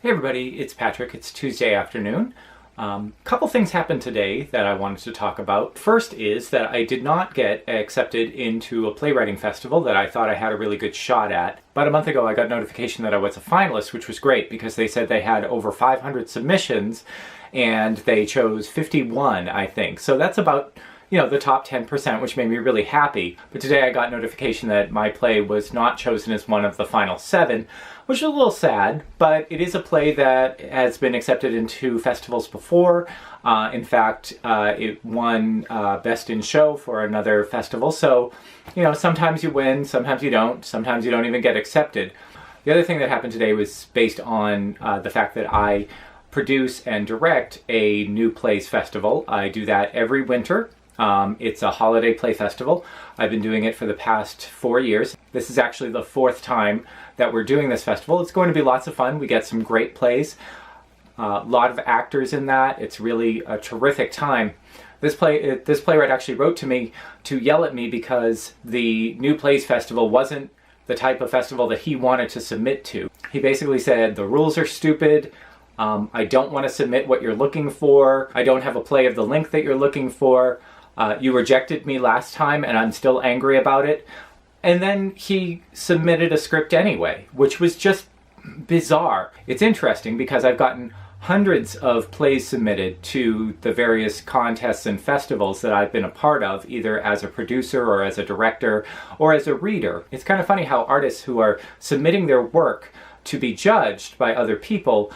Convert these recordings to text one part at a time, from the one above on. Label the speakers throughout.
Speaker 1: Hey everybody, it's Patrick. It's Tuesday afternoon. Couple things happened today that I wanted to talk about. First is that I did not get accepted into a playwriting festival that I thought I had a really good shot at. About a month ago I got notification that I was a finalist, which was great because they said they had over 500 submissions and they chose 51, I think. So that's about, the top 10%, which made me really happy. But today I got notification that my play was not chosen as one of the final 7, which is a little sad, but it is a play that has been accepted into festivals before. In fact, it won Best in Show for another festival. So, sometimes you win, sometimes you don't even get accepted. The other thing that happened today was based on the fact that I produce and direct a new plays festival. I do that every winter. It's a holiday play festival. I've been doing it for the past 4 years. This is actually the 4th time that we're doing this festival. It's going to be lots of fun. We get some great plays, a lot of actors in that. It's really a terrific time. This playwright actually wrote to me to yell at me because the New Plays Festival wasn't the type of festival that he wanted to submit to. He basically said, the rules are stupid. I don't want to submit what you're looking for. I don't have a play of the length that you're looking for. You rejected me last time and I'm still angry about it. And then he submitted a script anyway, which was just bizarre. It's interesting because I've gotten hundreds of plays submitted to the various contests and festivals that I've been a part of, either as a producer or as a director or as a reader. It's kind of funny how artists who are submitting their work to be judged by other people,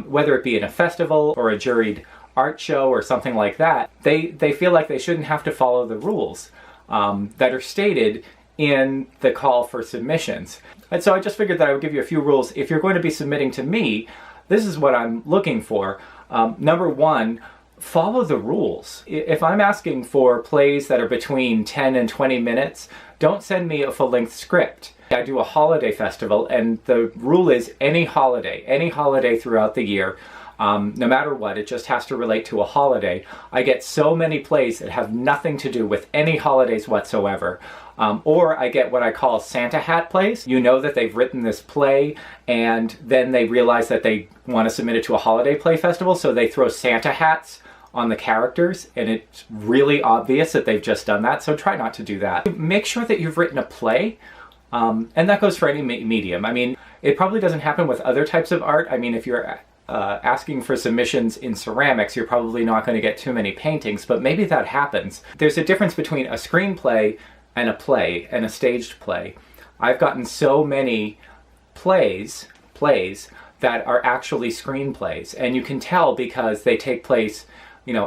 Speaker 1: whether it be in a festival or a juried art show or something like that, they feel like they shouldn't have to follow the rules that are stated in the call for submissions. And so I just figured that I would give you a few rules. If you're going to be submitting to me, this is what I'm looking for. Number 1, follow the rules. If I'm asking for plays that are between 10 and 20 minutes, don't send me a full-length script. I do a holiday festival, and the rule is any holiday throughout the year, no matter what, it just has to relate to a holiday. I get so many plays that have nothing to do with any holidays whatsoever. Or I get what I call Santa hat plays. You know that they've written this play and then they realize that they want to submit it to a holiday play festival, so they throw Santa hats on the characters and it's really obvious that they've just done that, so try not to do that. Make sure that you've written a play, and that goes for any medium. I mean, it probably doesn't happen with other types of art. I mean, if you're asking for submissions in ceramics, you're probably not going to get too many paintings, but maybe that happens. There's a difference between a screenplay and a play and a staged play. I've gotten so many plays that are actually screenplays, and you can tell because they take place,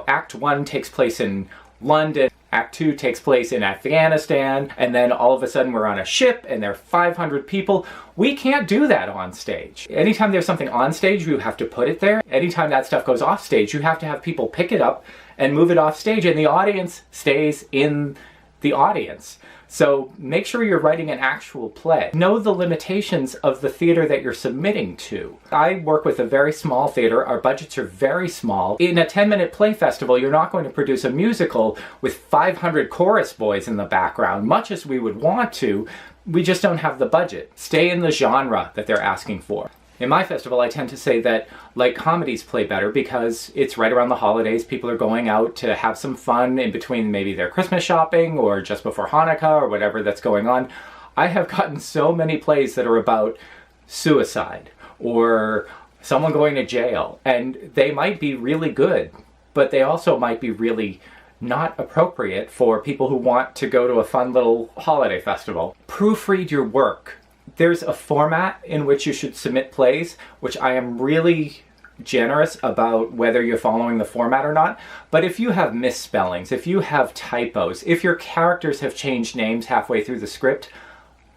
Speaker 1: Act 1 takes place in London, Act 2 takes place in Afghanistan, and then all of a sudden we're on a ship and there are 500 people. We can't do that on stage. Anytime there's something on stage, you have to put it there. Anytime that stuff goes off stage, you have to have people pick it up and move it off stage, and the audience stays in the audience. So make sure you're writing an actual play. Know the limitations of the theater that you're submitting to. I work with a very small theater. Our budgets are very small. In a 10-minute play festival, you're not going to produce a musical with 500 chorus boys in the background, much as we would want to. We just don't have the budget. Stay in the genre that they're asking for. In my festival, I tend to say that light comedies play better because it's right around the holidays. People are going out to have some fun in between maybe their Christmas shopping or just before Hanukkah or whatever that's going on. I have gotten so many plays that are about suicide or someone going to jail, and they might be really good, but they also might be really not appropriate for people who want to go to a fun little holiday festival. Proofread your work. There's a format in which you should submit plays, which I am really generous about whether you're following the format or not. But if you have misspellings, if you have typos, if your characters have changed names halfway through the script,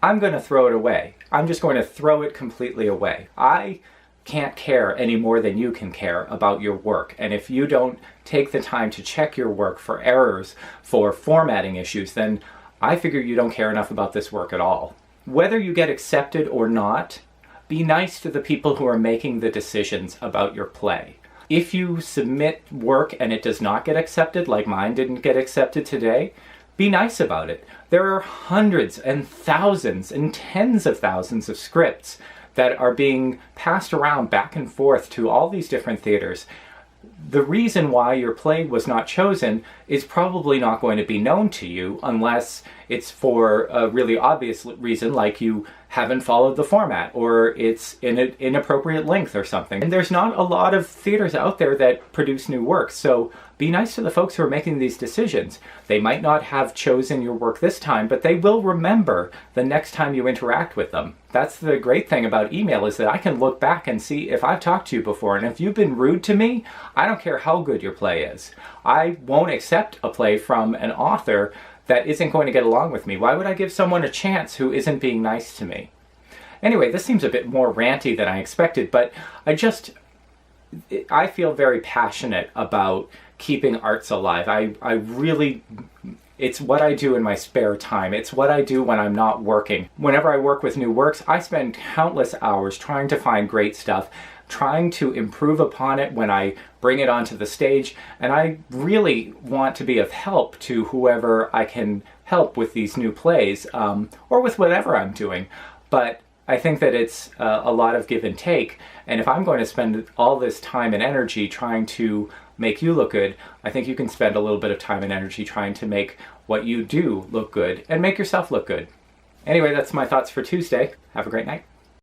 Speaker 1: I'm going to throw it away. I'm just going to throw it completely away. I can't care any more than you can care about your work. And if you don't take the time to check your work for errors, for formatting issues, then I figure you don't care enough about this work at all. Whether you get accepted or not, be nice to the people who are making the decisions about your play. If you submit work and it does not get accepted, like mine didn't get accepted today, be nice about it. There are hundreds and thousands and tens of thousands of scripts that are being passed around back and forth to all these different theaters. The reason why your play was not chosen is probably not going to be known to you unless it's for a really obvious reason, like you haven't followed the format or it's in an inappropriate length or something. And there's not a lot of theaters out there that produce new works, so be nice to the folks who are making these decisions. They might not have chosen your work this time, but they will remember the next time you interact with them. That's the great thing about email, is that I can look back and see if I've talked to you before, and if you've been rude to me, I don't care how good your play is. I won't accept a play from an author that isn't going to get along with me. Why would I give someone a chance who isn't being nice to me? Anyway, this seems a bit more ranty than I expected, but I feel very passionate about keeping arts alive. I really, it's what I do in my spare time. It's what I do when I'm not working. Whenever I work with new works, I spend countless hours trying to find great stuff, trying to improve upon it when I bring it onto the stage, and I really want to be of help to whoever I can help with these new plays, or with whatever I'm doing. But I think that it's a lot of give and take, and if I'm going to spend all this time and energy trying to make you look good, I think you can spend a little bit of time and energy trying to make what you do look good and make yourself look good. Anyway, that's my thoughts for Tuesday. Have a great night.